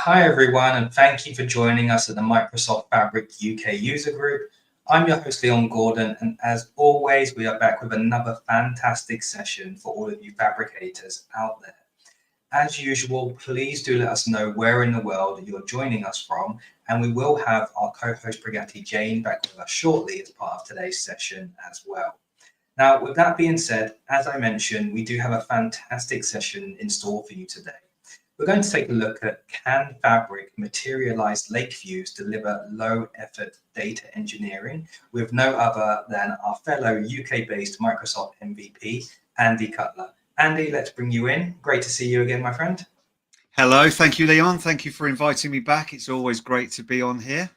Hi everyone, and thank you for joining us at the Microsoft Fabric UK user group. I'm your host Leon Gordon, and as always, we are back with another fantastic session for all of you fabricators out there. As usual, please do let us know where in the world you're joining us from, and we will have our co-host Pragati Jain back with us shortly as part of today's session as well. Now, with that being said, as I mentioned, we do have a fantastic session in store for you today. We're going to take a look at can Fabric Materialized Lake Views deliver low-effort data engineering with no other than our fellow UK-based Microsoft MVP, Andy Cutler. Andy, let's bring you in. Great to see you again, my friend. Hello, thank you, Leon. Thank you for inviting me back. It's always great to be on here.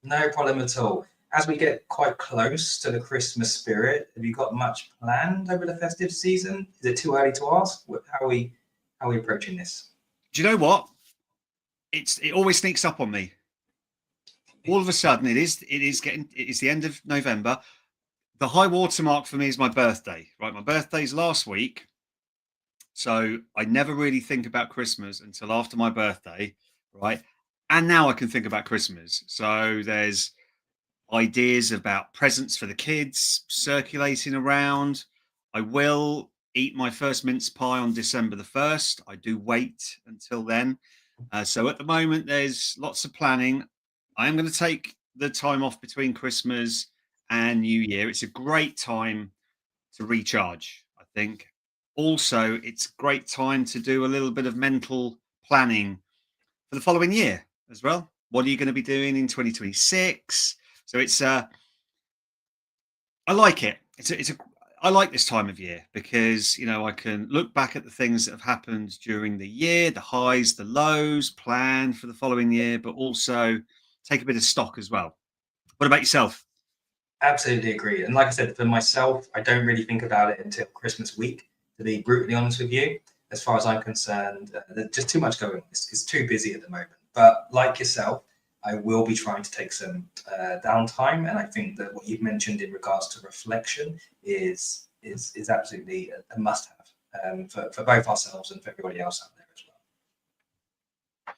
No problem at all. As we get quite close to the Christmas spirit, have you got much planned over the festive season? Is it too early to ask? How are we approaching this? Do you know what? It always sneaks up on me. All of a sudden, it is the end of November. The high watermark for me is my birthday, right? My birthday's last week. So I never really think about Christmas until after my birthday, right? And now I can think about Christmas. So there's ideas about presents for the kids circulating around. I will eat my first mince pie on December the 1st. I do wait until then. So at the moment, there's lots of planning. I am going to take the time off between Christmas and New Year. It's a great time to recharge, I think. Also, it's a great time to do a little bit of mental planning for the following year as well. What are you going to be doing in 2026? So it's I like it. I like this time of year because, you know, I can look back at the things that have happened during the year, the highs, the lows, plan for the following year, but also take a bit of stock as well. What about yourself? Absolutely agree. And like I said, for myself, I don't really think about it until Christmas week, to be brutally honest with you. As far as I'm concerned, there's just too much going on. It's too busy at the moment. But like yourself, I will be trying to take some downtime. And I think that what you've mentioned in regards to reflection is absolutely a must-have for both ourselves and for everybody else out there as well.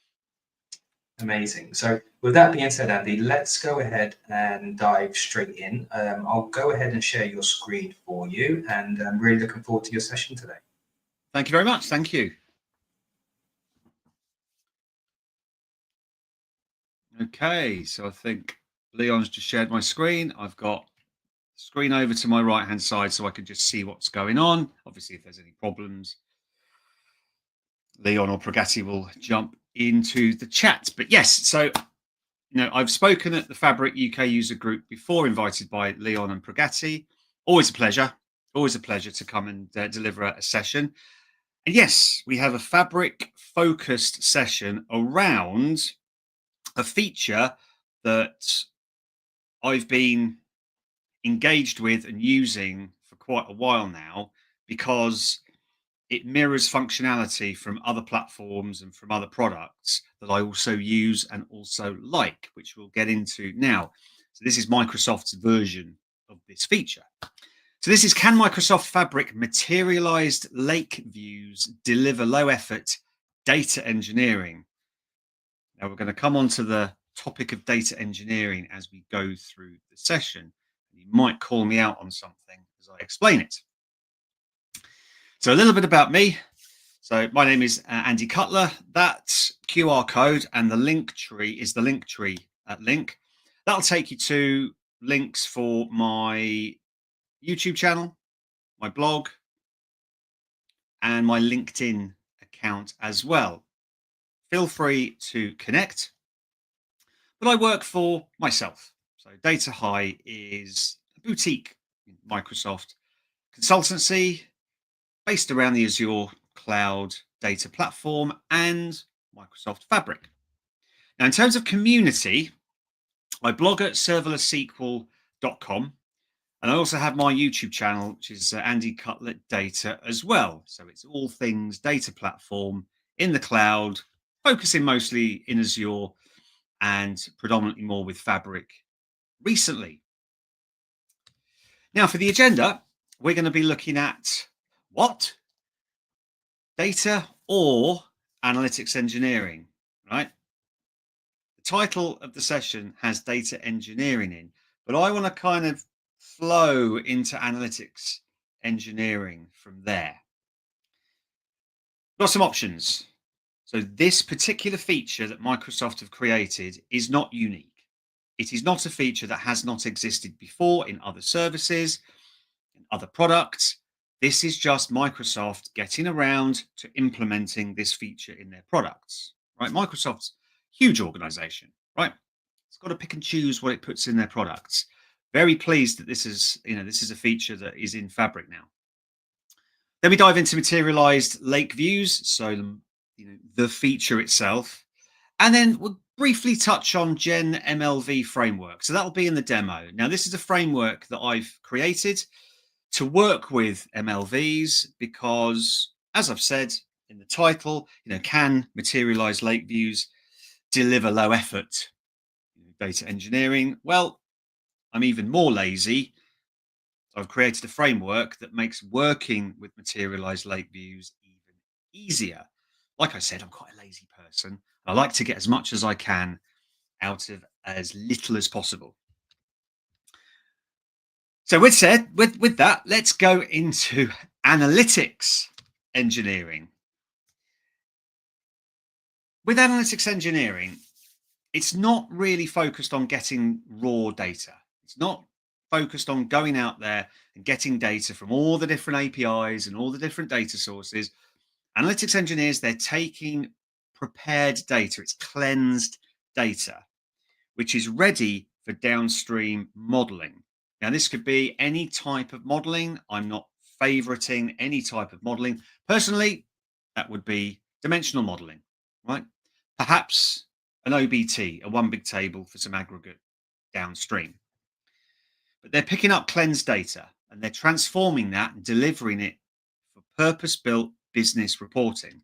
Amazing. So with that being said, Andy, let's go ahead and dive straight in. I'll go ahead and share your screen for you, and I'm really looking forward to your session today. Thank you very much. Thank you. Okay, so I think Leon's just shared my screen. I've got the screen over to my right-hand side so I can just see what's going on. Obviously, if there's any problems, Leon or Pragati will jump into the chat. But yes, so I've spoken at the Fabric UK user group before, invited by Leon and Pragati. Always a pleasure. Always a pleasure to come and deliver a session. And yes, we have a Fabric-focused session around a feature that I've been engaged with and using for quite a while now because it mirrors functionality from other platforms and from other products that I also use and also like, which we'll get into now. So this is Microsoft's version of this feature. So this is, can Microsoft Fabric Materialized Lake Views deliver low effort data engineering? Now we're going to come on to the topic of data engineering as we go through the session. You might call me out on something as I explain it. So a little bit about me. So my name is Andy Cutler. That QR code and the link tree is the link tree link. That'll take you to links for my YouTube channel, my blog, and my LinkedIn account as well. Feel free to connect. But I work for myself. So Data High is a boutique Microsoft consultancy based around the Azure cloud data platform and Microsoft Fabric. Now, in terms of community, I blog at serverlesssql.com, and I also have my YouTube channel, which is Andy Cutler Data as well. So it's all things data platform in the cloud, focusing mostly in Azure and predominantly more with Fabric recently. Now, for the agenda, we're going to be looking at what? Data or analytics engineering. right? The title of the session has data engineering in, but I want to kind of flow into analytics engineering from there. Got some options. So this particular feature that Microsoft have created is not unique. It is not a feature that has not existed before in other services, in other products. This is just Microsoft getting around to implementing this feature in their products, right? Microsoft's huge organization, right? It's got to pick and choose what it puts in their products. Very pleased that this is a feature that is in Fabric now. Then we dive into Materialized Lake Views, so the feature itself, and then we'll briefly touch on Gen MLV framework. So that'll be in the demo. Now, this is a framework that I've created to work with MLVs because, as I've said in the title, can Materialized Lake Views deliver low effort data engineering? Well, I'm even more lazy. I've created a framework that makes working with Materialized Lake Views even easier. Like I said, I'm quite a lazy person. I like to get as much as I can out of as little as possible. So with that, let's go into analytics engineering. With analytics engineering, it's not really focused on getting raw data. It's not focused on going out there and getting data from all the different APIs and all the different data sources. Analytics engineers, they're taking prepared data. It's cleansed data, which is ready for downstream modeling. Now, this could be any type of modeling. I'm not favoriting any type of modeling. Personally, that would be dimensional modeling, right? Perhaps an OBT, a one big table for some aggregate downstream. But they're picking up cleansed data and they're transforming that and delivering it for purpose-built business reporting.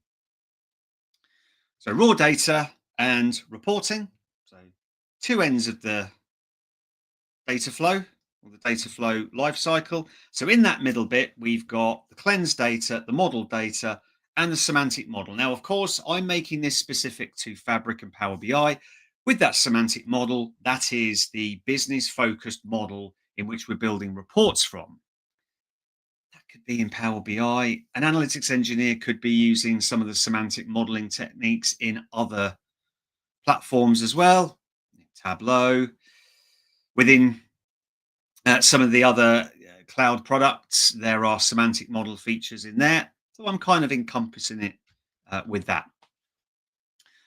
So raw data and reporting. So two ends of the data flow or the data flow life cycle. So in that middle bit, we've got the cleansed data, the model data, and the semantic model. Now, of course, I'm making this specific to Fabric and Power BI. With that semantic model, that is the business-focused model in which we're building reports from. That could be in Power BI. An analytics engineer could be using some of the semantic modeling techniques in other platforms as well. Tableau. Within some of the other cloud products, there are semantic model features in there. So I'm kind of encompassing it with that.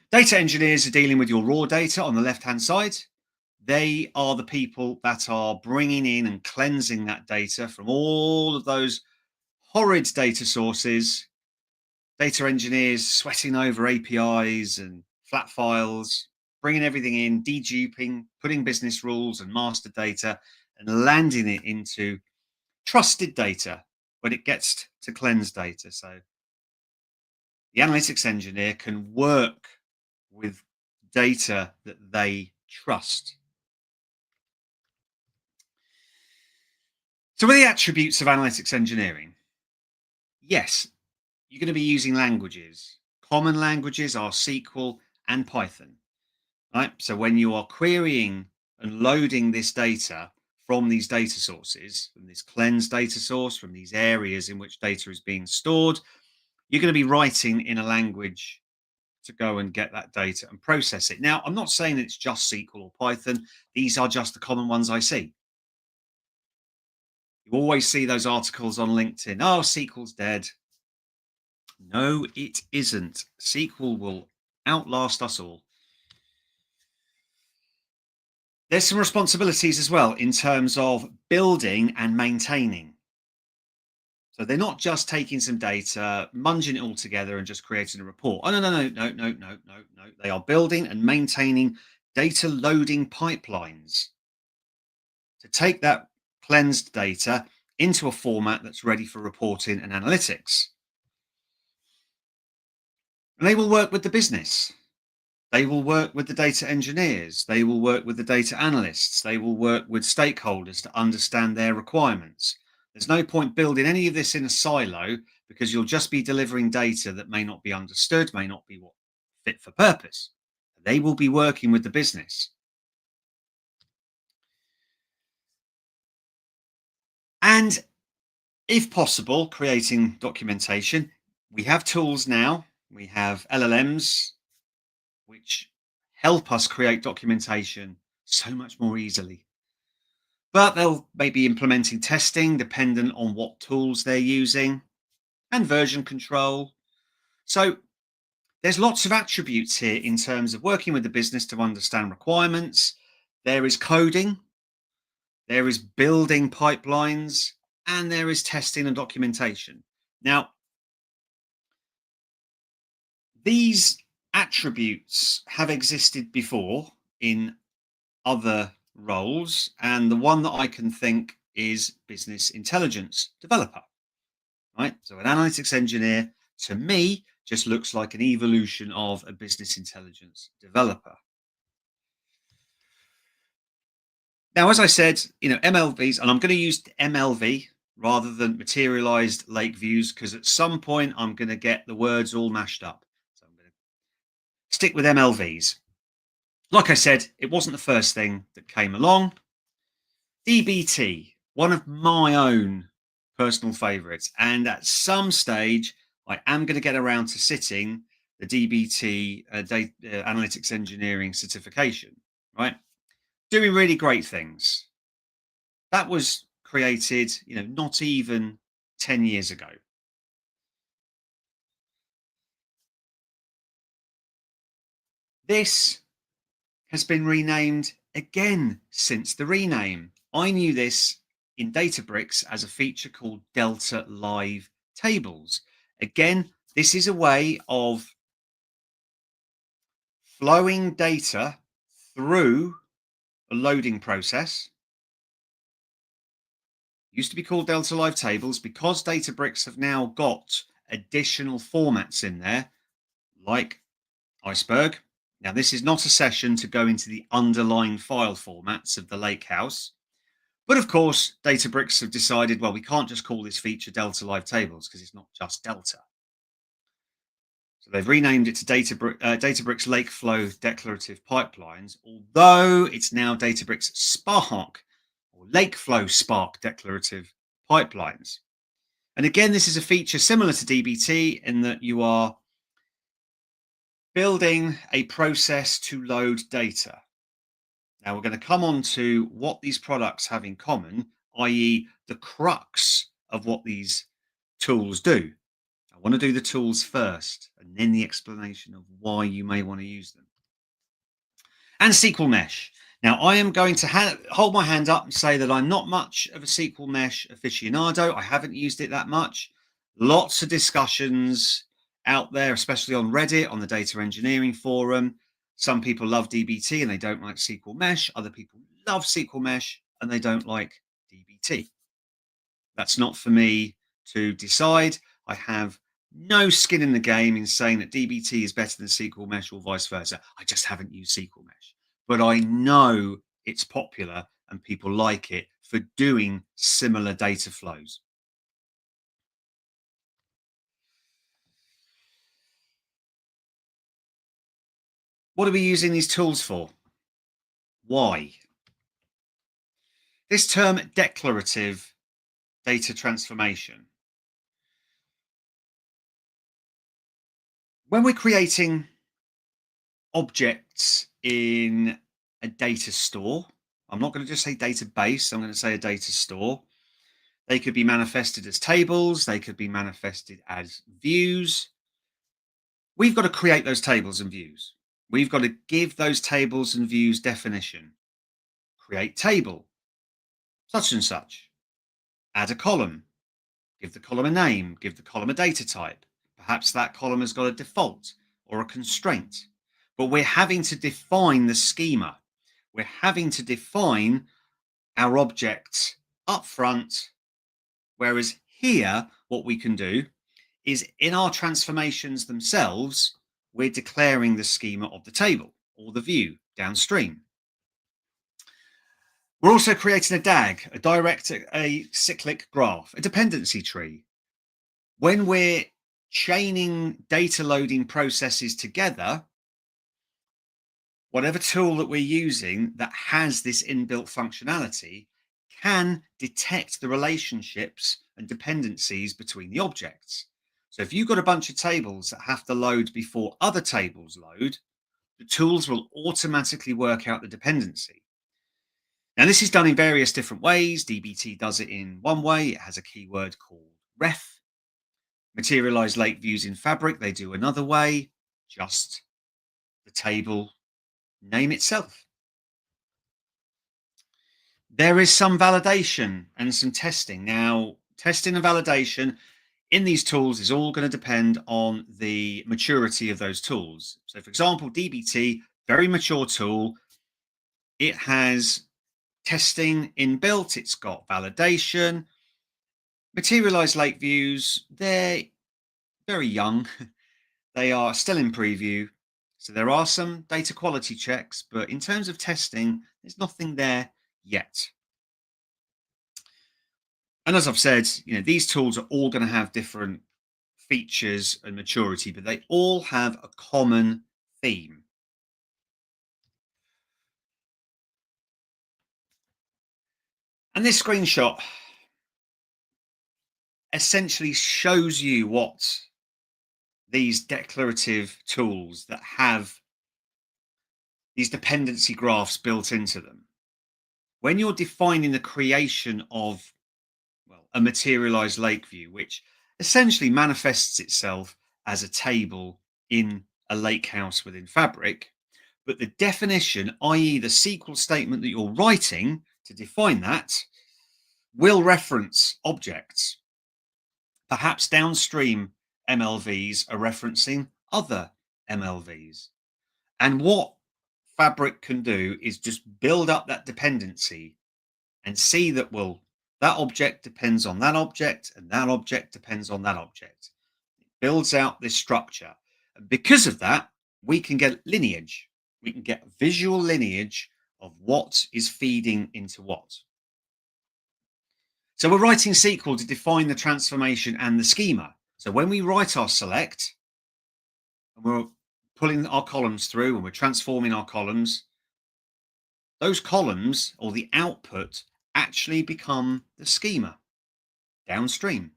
Data engineers are dealing with your raw data on the left-hand side. They are the people that are bringing in and cleansing that data from all of those horrid data sources. Data engineers sweating over APIs and flat files, bringing everything in, deduping, putting business rules and master data, and landing it into trusted data when it gets to cleansed data. So the analytics engineer can work with data that they trust. So what are the attributes of analytics engineering? Yes, you're going to be using languages. Common languages are SQL and Python. Right? So when you are querying and loading this data from these data sources, from this cleansed data source, from these areas in which data is being stored, you're going to be writing in a language to go and get that data and process it. Now, I'm not saying it's just SQL or Python. These are just the common ones I see. You always see those articles on LinkedIn. Oh, SQL's dead. No, it isn't. SQL will outlast us all. There's some responsibilities as well in terms of building and maintaining. So they're not just taking some data, munging it all together and just creating a report. Oh, no. They are building and maintaining data loading pipelines to take that cleansed data into a format that's ready for reporting and analytics. And they will work with the business. They will work with the data engineers. They will work with the data analysts. They will work with stakeholders to understand their requirements. There's no point building any of this in a silo because you'll just be delivering data that may not be understood, may not be fit for purpose. They will be working with the business. And if possible, creating documentation. We have tools now. We have LLMs, which help us create documentation so much more easily. But they'll maybe implementing testing dependent on what tools they're using and version control. So there's lots of attributes here in terms of working with the business to understand requirements. There is coding, there is building pipelines, and there is testing and documentation. Now, these attributes have existed before in other roles, and the one that I can think is business intelligence developer, right? So an analytics engineer, to me, just looks like an evolution of a business intelligence developer. Now, as I said, MLVs, and I'm going to use MLV rather than materialized lake views, because at some point I'm going to get the words all mashed up. So I'm going to stick with MLVs. Like I said, it wasn't the first thing that came along. DBT, one of my own personal favorites. And at some stage, I am going to get around to sitting the DBT data, analytics engineering certification, right? Doing really great things. That was created, not even 10 years ago. This has been renamed again since the rename. I knew this in Databricks as a feature called Delta Live Tables. Again, this is a way of flowing data through a loading process. Used to be called Delta Live Tables. Because Databricks have now got additional formats in there, like Iceberg. Now, this is not a session to go into the underlying file formats of the Lakehouse. But of course, Databricks have decided, well, we can't just call this feature Delta Live Tables because it's not just Delta. So they've renamed it to Databricks Lakeflow Declarative Pipelines, although it's now Databricks Spark or Lakeflow Spark Declarative Pipelines. And again, this is a feature similar to DBT in that you are building a process to load data. Now we're going to come on to what these products have in common, i.e. the crux of what these tools do. I want to do the tools first and then the explanation of why you may want to use them. And SQL Mesh. Now I am going to hold my hand up and say that I'm not much of a SQL Mesh aficionado. I haven't used it that much. Lots of discussions out there, especially on Reddit, on the data engineering forum. Some people love DBT and they don't like SQL Mesh. Other people love SQL Mesh and they don't like DBT. That's not for me to decide. I have no skin in the game in saying that DBT is better than SQL Mesh or vice versa. I just haven't used SQL Mesh. But I know it's popular and people like it for doing similar data flows. What are we using these tools for? Why? This term declarative data transformation. When we're creating objects in a data store, I'm not going to just say database, I'm going to say a data store. They could be manifested as tables, they could be manifested as views. We've got to create those tables and views. We've got to give those tables and views definition. Create table, such and such. Add a column, give the column a name, give the column a data type. Perhaps that column has got a default or a constraint. But we're having to define the schema. We're having to define our objects up front. Whereas here, what we can do is in our transformations themselves, we're declaring the schema of the table or the view downstream. We're also creating a DAG, a cyclic graph, a dependency tree. When we're chaining data loading processes together, whatever tool that we're using that has this inbuilt functionality can detect the relationships and dependencies between the objects. So if you've got a bunch of tables that have to load before other tables load, the tools will automatically work out the dependency. Now, this is done in various different ways. DBT does it in one way. It has a keyword called ref. Materialized Lake Views in Fabric, they do another way, just the table name itself. There is some validation and some testing. Now, testing and validation in these tools is all going to depend on the maturity of those tools. So, for example, DBT, very mature tool. It has testing inbuilt. It's got validation. Materialized Lake Views, they're very young. They are still in preview. So there are some data quality checks, but in terms of testing, there's nothing there yet. And as I've said, these tools are all going to have different features and maturity, but they all have a common theme. And this screenshot essentially shows you what these declarative tools that have these dependency graphs built into them. When you're defining the creation of a materialized lake view, which essentially manifests itself as a table in a lake house within Fabric, but the definition, i.e. the SQL statement that you're writing to define that, will reference objects. Perhaps downstream MLVs are referencing other MLVs. And what Fabric can do is just build up that dependency and see that, that object depends on that object and that object depends on that object. It builds out this structure. And because of that, we can get lineage. We can get visual lineage of what is feeding into what. So we're writing SQL to define the transformation and the schema. So when we write our select, and we're pulling our columns through and we're transforming our columns, those columns or the output actually become the schema downstream.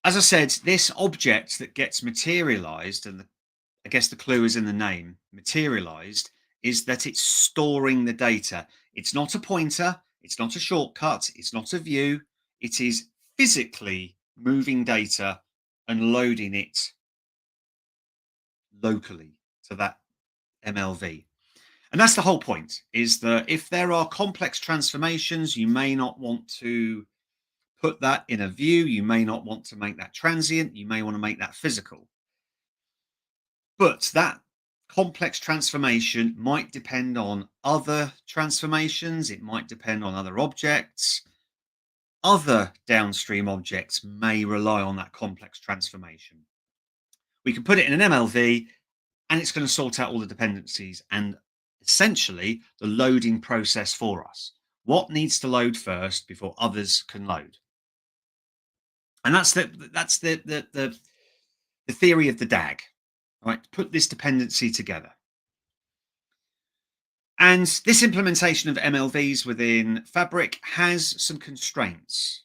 As I said, this object that gets materialized, and I guess the clue is in the name, materialized, is that it's storing the data. It's not a pointer, it's not a shortcut, it's not a view. It is physically moving data and loading it locally to that MLV. And that's the whole point, is that if there are complex transformations, you may not want to put that in a view. You may not want to make that transient. You may want to make that physical. But that complex transformation might depend on other transformations. It might depend on other objects. Other downstream objects may rely on that complex transformation. We can put it in an MLV and it's going to sort out all the dependencies and essentially the loading process for us. What needs to load first before others can load? And that's the theory of the DAG, right? Put this dependency together. And this implementation of MLVs within Fabric has some constraints.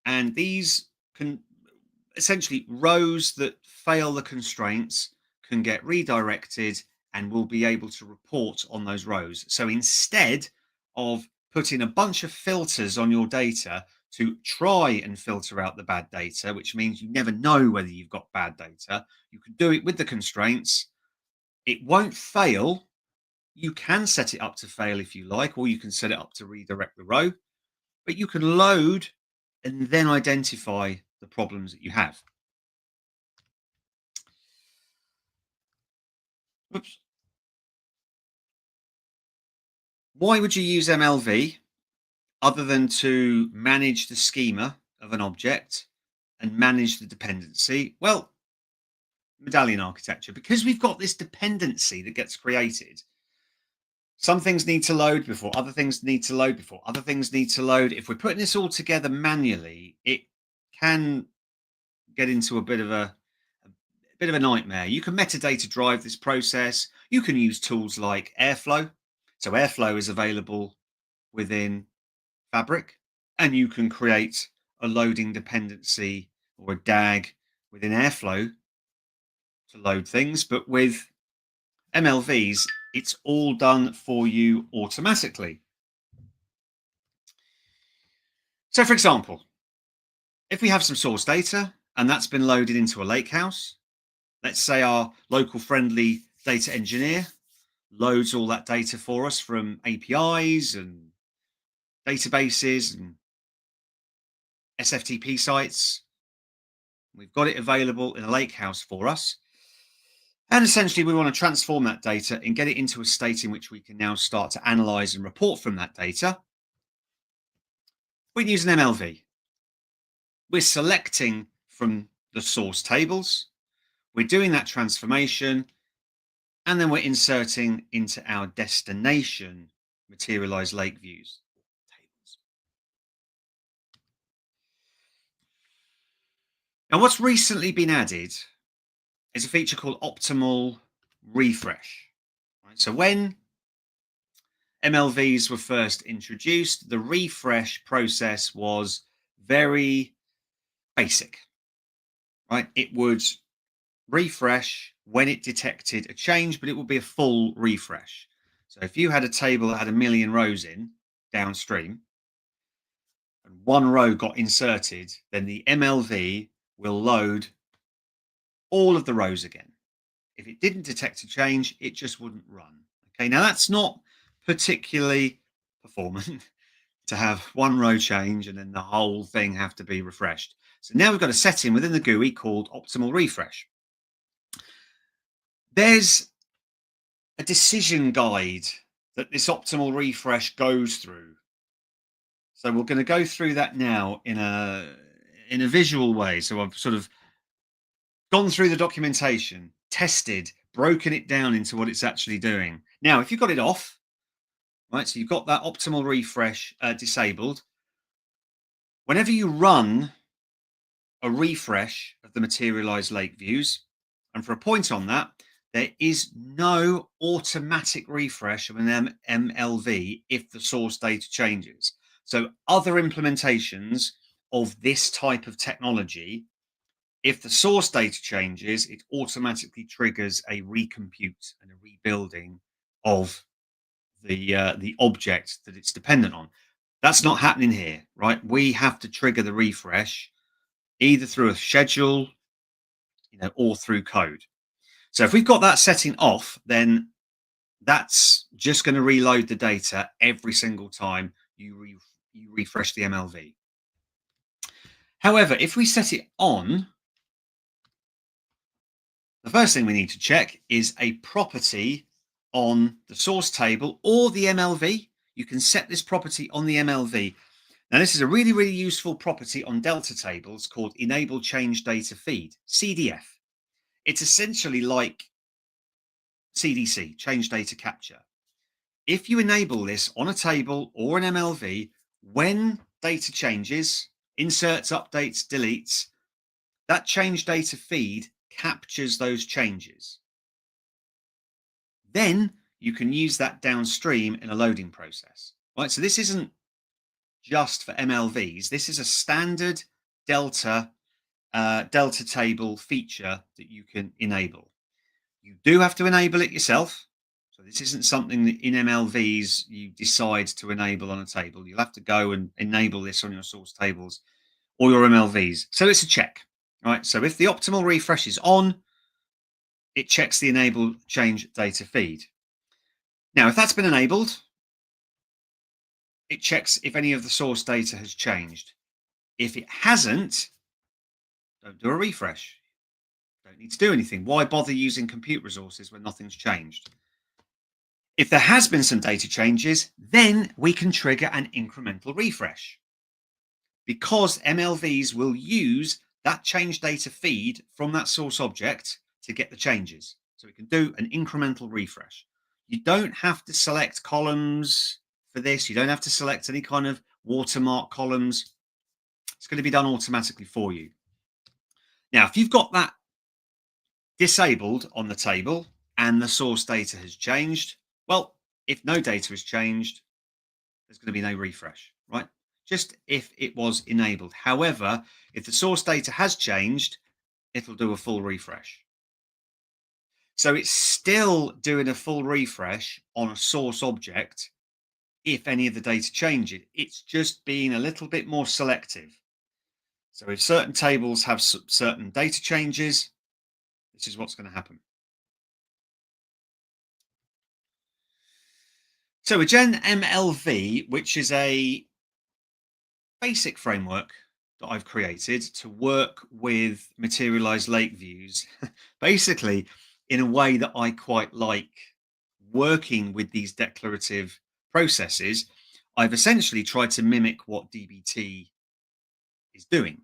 And these can essentially, rows that fail the constraints can get redirected and will be able to report on those rows. So instead of putting a bunch of filters on your data to try and filter out the bad data, which means you never know whether you've got bad data, you can do it with the constraints. It won't fail. You can set it up to fail if you like, or you can set it up to redirect the row, but you can load and then identify the problems that you have. Oops. Why would you use MLV other than to manage the schema of an object and manage the dependency? Well, medallion architecture, because we've got this dependency that gets created. Some things need to load before other things need to load before other things need to load. If we're putting this all together manually, it can get into a bit of a bit of a nightmare. You can metadata drive this process. You can use tools like Airflow. So Airflow is available within Fabric, and you can create a loading dependency or a DAG within Airflow to load things. But with MLVs, it's all done for you automatically. So for example, if we have some source data and that's been loaded into a lakehouse, let's say our local friendly data engineer loads all that data for us from APIs and databases and SFTP sites. We've got it available in a lakehouse for us. And essentially, we want to transform that data and get it into a state in which we can now start to analyze and report from that data. We can use an MLV. We're selecting from the source tables. We're doing that transformation. And then we're inserting into our destination Materialized Lake Views tables. Now, what's recently been added is a feature called optimal refresh. Right? So when MLVs were first introduced, the refresh process was very basic. Right? It would refresh when it detected a change, but it would be a full refresh. So if you had a table that had 1 million rows in downstream, and one row got inserted, then the MLV will load all of the rows again. If it didn't detect a change, it just wouldn't run. Okay, now that's not particularly performant to have one row change and then the whole thing have to be refreshed. So now we've got a setting within the GUI called optimal refresh. There's a decision guide that this optimal refresh goes through. So we're going to go through that now in a visual way. So I've sort of gone through the documentation, tested, broken it down into what it's actually doing. Now, if you've got it off, right, so you've got that optimal refresh disabled, whenever you run a refresh of the Materialized Lake Views, and for a point on that, there is no automatic refresh of an MLV if the source data changes. So other implementations of this type of technology, if the source data changes, it automatically triggers a recompute and a rebuilding of the object that it's dependent on. That's not happening here, right? We have to trigger the refresh either through a schedule, or through code. So if we've got that setting off, then that's just going to reload the data every single time you refresh the MLV. However, if we set it on, the first thing we need to check is a property on the source table or the MLV. You can set this property on the MLV. Now, this is a really, really useful property on Delta tables called Enable Change Data Feed, CDF. It's essentially like CDC, Change Data Capture. If you enable this on a table or an MLV, when data changes, inserts, updates, deletes, that change data feed captures those changes. Then you can use that downstream in a loading process. Right? So this isn't just for MLVs. This is a standard Delta table feature that you can enable. You do have to enable it yourself. So this isn't something that in MLVs you decide to enable on a table. You'll have to go and enable this on your source tables or your MLVs. So it's a check. Right? So if the optimal refresh is on, it checks the enable change data feed. Now, if that's been enabled, it checks if any of the source data has changed. If it hasn't, don't do a refresh. Don't need to do anything. Why bother using compute resources when nothing's changed? If there has been some data changes, then we can trigger an incremental refresh because MLVs will use that change data feed from that source object to get the changes. So we can do an incremental refresh. You don't have to select columns for this. You don't have to select any kind of watermark columns. It's going to be done automatically for you. Now, if you've got that disabled on the table and the source data has changed, well, if no data has changed, there's going to be no refresh, right? Just if it was enabled. However, if the source data has changed, it'll do a full refresh. So it's still doing a full refresh on a source object if any of the data changes. It's just being a little bit more selective. So if certain tables have certain data changes, this is what's going to happen. So a Gen MLV, which is a basic framework that I've created to work with Materialized Lake Views, basically in a way that I quite like working with these declarative processes, I've essentially tried to mimic what DBT is doing.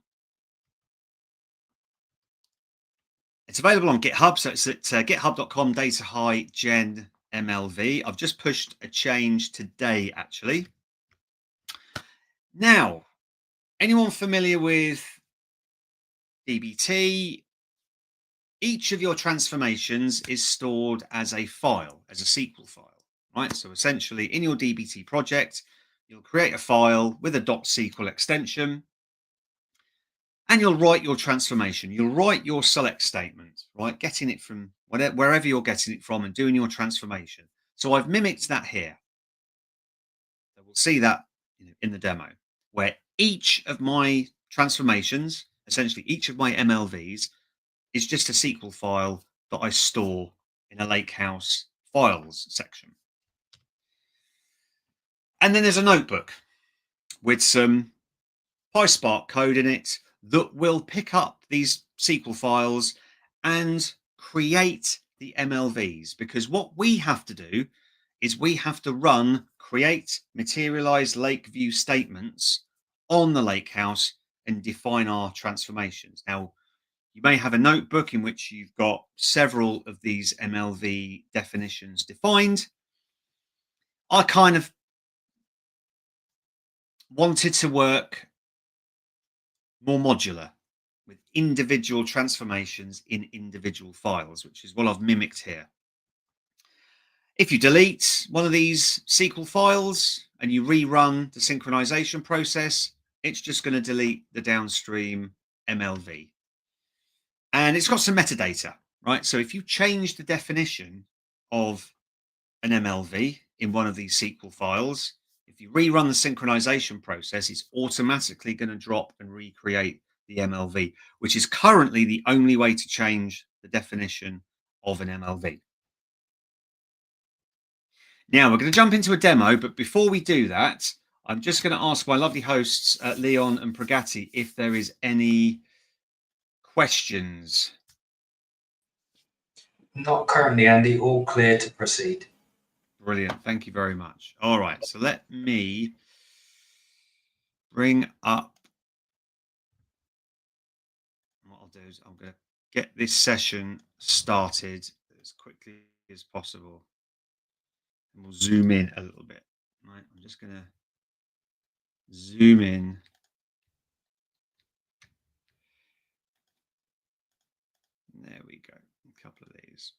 It's available on GitHub, so it's at github.com data high gen MLV. I've just pushed a change today, actually. Now, anyone familiar with DBT? Each of your transformations is stored as a file, as a SQL file, right? So essentially, in your DBT project, you'll create a file with a .SQL extension, and you'll write your transformation. You'll write your select statement, right? Getting it from wherever you're getting it from and doing your transformation. So I've mimicked that here. So we'll see that in the demo, where each of my transformations, essentially each of my MLVs, is just a SQL file that I store in a Lakehouse files section. And then there's a notebook with some PySpark code in it that will pick up these SQL files and create the MLVs. Because what we have to do is we have to run create materialized lake view statements on the Lakehouse and define our transformations. Now, you may have a notebook in which you've got several of these MLV definitions defined. I kind of wanted to work more modular with individual transformations in individual files, which is what I've mimicked here. If you delete one of these SQL files and you rerun the synchronization process, it's just going to delete the downstream MLV. And it's got some metadata, right? So if you change the definition of an MLV in one of these SQL files, if you rerun the synchronization process, it's automatically going to drop and recreate the MLV, which is currently the only way to change the definition of an MLV. Now we're going to jump into a demo, but before we do that, I'm just going to ask my lovely hosts, Leon and Pragati, if there is any questions. Not currently, Andy. All clear to proceed. Brilliant. Thank you very much. All right. So let me bring up. What I'll do is I'm going to get this session started as quickly as possible. And we'll zoom in a little bit. Right. I'm just going to zoom in. There we go. A couple of these.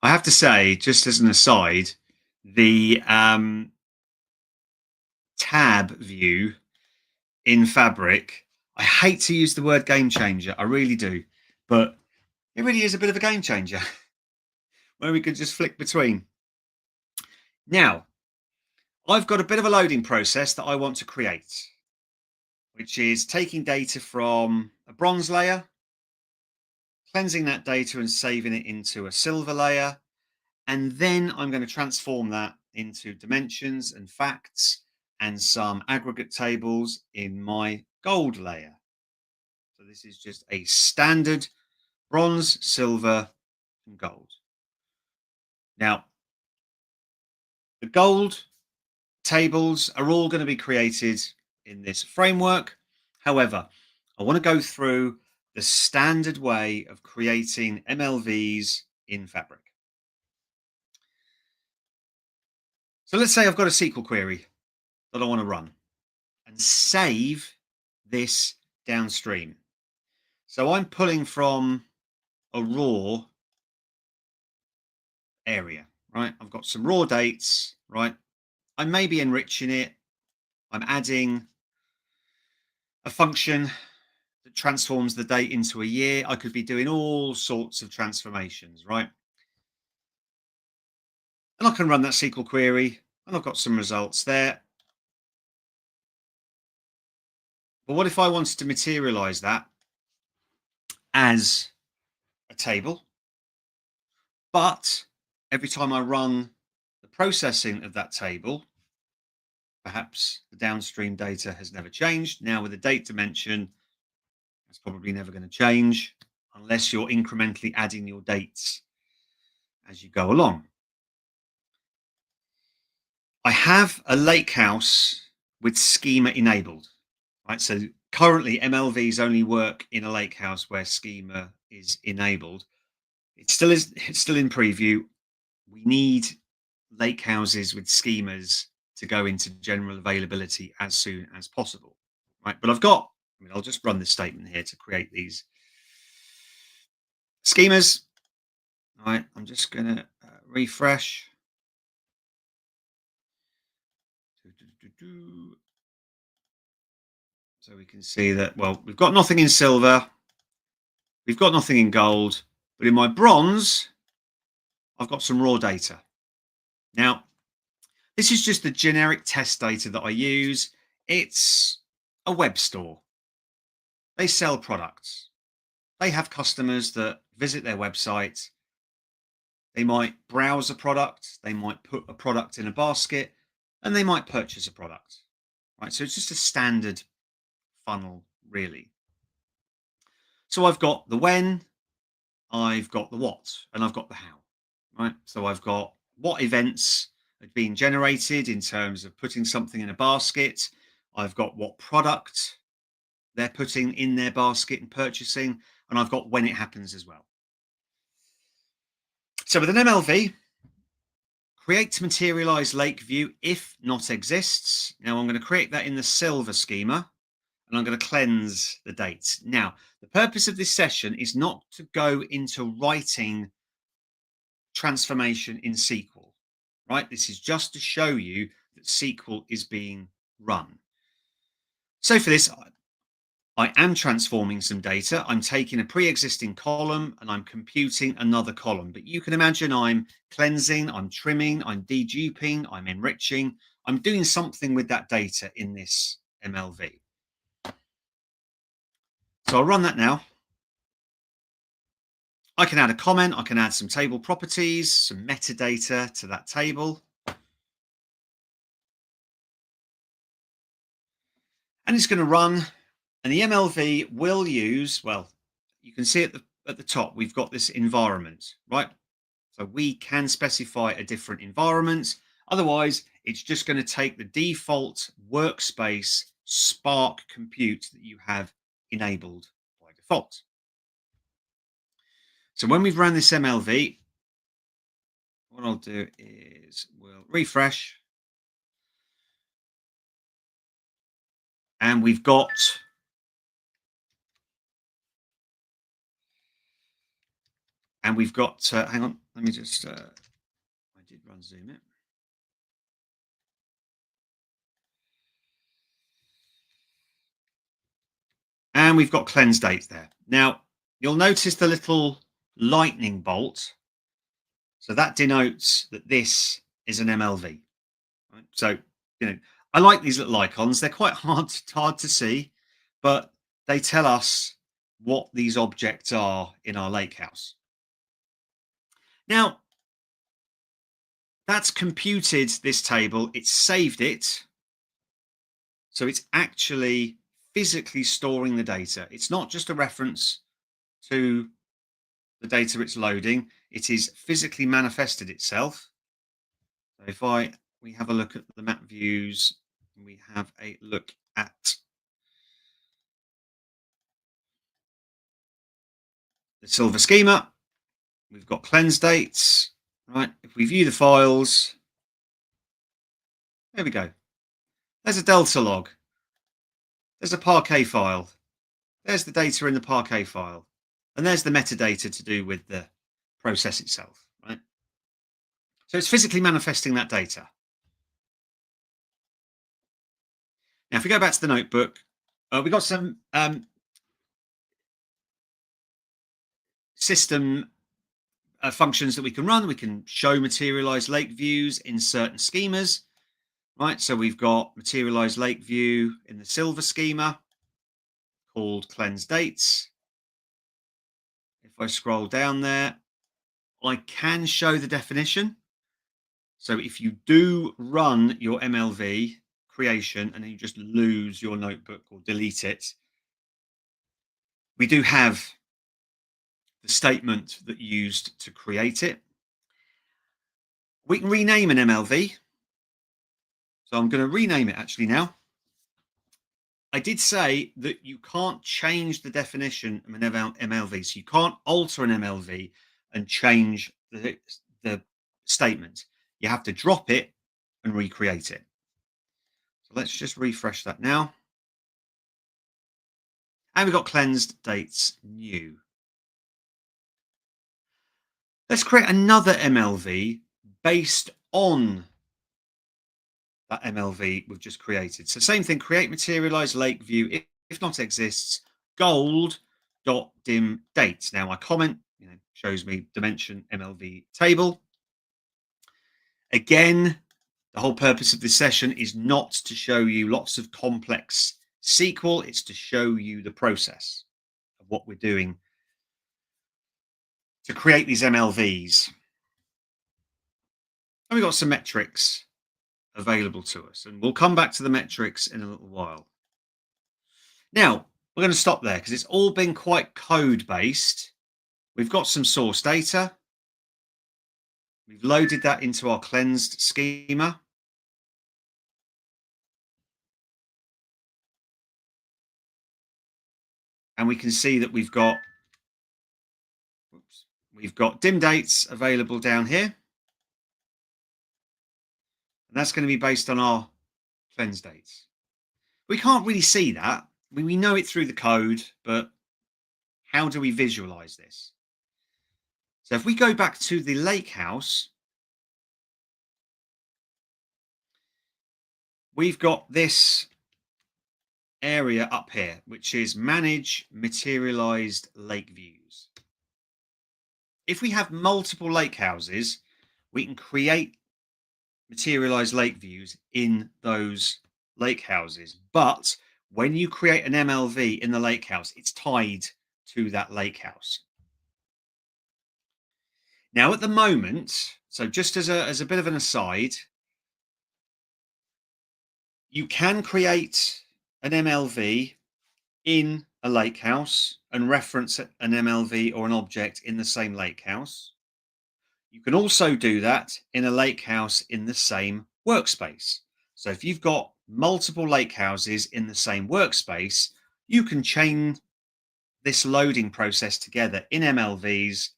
I have to say, just as an aside, the tab view in Fabric, I hate to use the word game changer. I really do. But it really is a bit of a game changer where we could just flick between. Now, I've got a bit of a loading process that I want to create, which is taking data from a bronze layer, cleansing that data and saving it into a silver layer. And then I'm going to transform that into dimensions and facts and some aggregate tables in my gold layer. So this is just a standard bronze, silver, and gold. Now, the gold tables are all going to be created in this framework. However, I want to go through the standard way of creating MLVs in Fabric. So let's say I've got a SQL query that I want to run and save this downstream. So I'm pulling from a raw area, right? I've got some raw dates, right? I may be enriching it. I'm adding a function that transforms the date into a year. I could be doing all sorts of transformations, right? And I can run that SQL query, and I've got some results there. But what if I wanted to materialize that as a table? But every time I run the processing of that table, perhaps the downstream data has never changed. Now with the date dimension, it's probably never going to change unless you're incrementally adding your dates as you go along. I have a lake house with schema enabled, right? So currently MLVs only work in a lake house where schema is enabled. It's still in preview. We need lake houses with schemas to go into general availability as soon as possible, right? But I'll just run this statement here to create these schemas. All right, I'm just going to refresh. So we can see that, well, we've got nothing in silver. We've got nothing in gold. But in my bronze, I've got some raw data. Now, this is just the generic test data that I use. It's a web store. They sell products. They have customers that visit their website. They might browse a product. They might put a product in a basket, and they might purchase a product. Right? So it's just a standard funnel, really. So I've got the when, I've got the what, and I've got the how. Right? So I've got what events have been generated in terms of putting something in a basket. I've got what product they're putting in their basket and purchasing, and I've got when it happens as well. So with an MLV, create materialized lake view if not exists. Now I'm going to create that in the silver schema, and I'm going to cleanse the dates. Now, the purpose of this session is not to go into writing transformation in SQL, right? This is just to show you that SQL is being run. So for this, I am transforming some data. I'm taking a pre-existing column and I'm computing another column. But you can imagine I'm cleansing, I'm trimming, I'm deduping, I'm enriching. I'm doing something with that data in this MLV. So I'll run that now. I can add a comment. I can add some table properties, some metadata to that table. And it's going to run. And the MLV will use, well, you can see at the top, we've got this environment, right? So we can specify a different environment. Otherwise, it's just going to take the default workspace Spark compute that you have enabled by default. So when we've run this MLV, what I'll do is we'll refresh. And we've got hang on, let me just, I did run zoom it. And we've got cleanse dates there. Now, you'll notice the little lightning bolt. So that denotes that this is an MLV. Right? So, I like these little icons. They're quite hard to see, but they tell us what these objects are in our lake house. Now, that's computed this table. It's saved it. So it's actually physically storing the data. It's not just a reference to the data it's loading. It is physically manifested itself. So if we have a look at the map views, we have a look at the silver schema. We've got cleanse dates, right? If we view the files, there we go. There's a delta log. There's a Parquet file. There's the data in the Parquet file. And there's the metadata to do with the process itself, right? So it's physically manifesting that data. Now, if we go back to the notebook, we've got some system functions that we can run. We can show materialized lake views in certain schemas, right? So we've got materialized lake view in the silver schema called cleanse dates. If I scroll down there, I can show the definition. So if you do run your MLV creation and then you just lose your notebook or delete it, we do have the statement that you used to create it. We can rename an MLV. So I'm going to rename it actually now. I did say that you can't change the definition of an MLV. So you can't alter an MLV and change the statement. You have to drop it and recreate it. So let's just refresh that now. And we've got cleansed dates new. Let's create another MLV based on that MLV we've just created. So same thing, create materialized lake view. If not exists, gold.dim dates. Now my comment shows me dimension MLV table. Again, the whole purpose of this session is not to show you lots of complex SQL. It's to show you the process of what we're doing to create these MLVs. And we've got some metrics available to us, and we'll come back to the metrics in a little while. Now, we're going to stop there because it's all been quite code-based. We've got some source data. We've loaded that into our cleansed schema. And we can see that we've got dim dates available down here. And that's going to be based on our cleanse dates. We can't really see that. We know it through the code, but how do we visualize this? So if we go back to the lake house, we've got this area up here, which is manage materialized lake views. If we have multiple lake houses, we can create materialized lake views in those lake houses. But when you create an MLV in the lake house, it's tied to that lake house. Now, at the moment, so just as a bit of an aside, you can create an MLV in a lake house and reference an MLV or an object in the same lake house. You can also do that in a lake house in the same workspace. So if you've got multiple lake houses in the same workspace, you can chain this loading process together in MLVs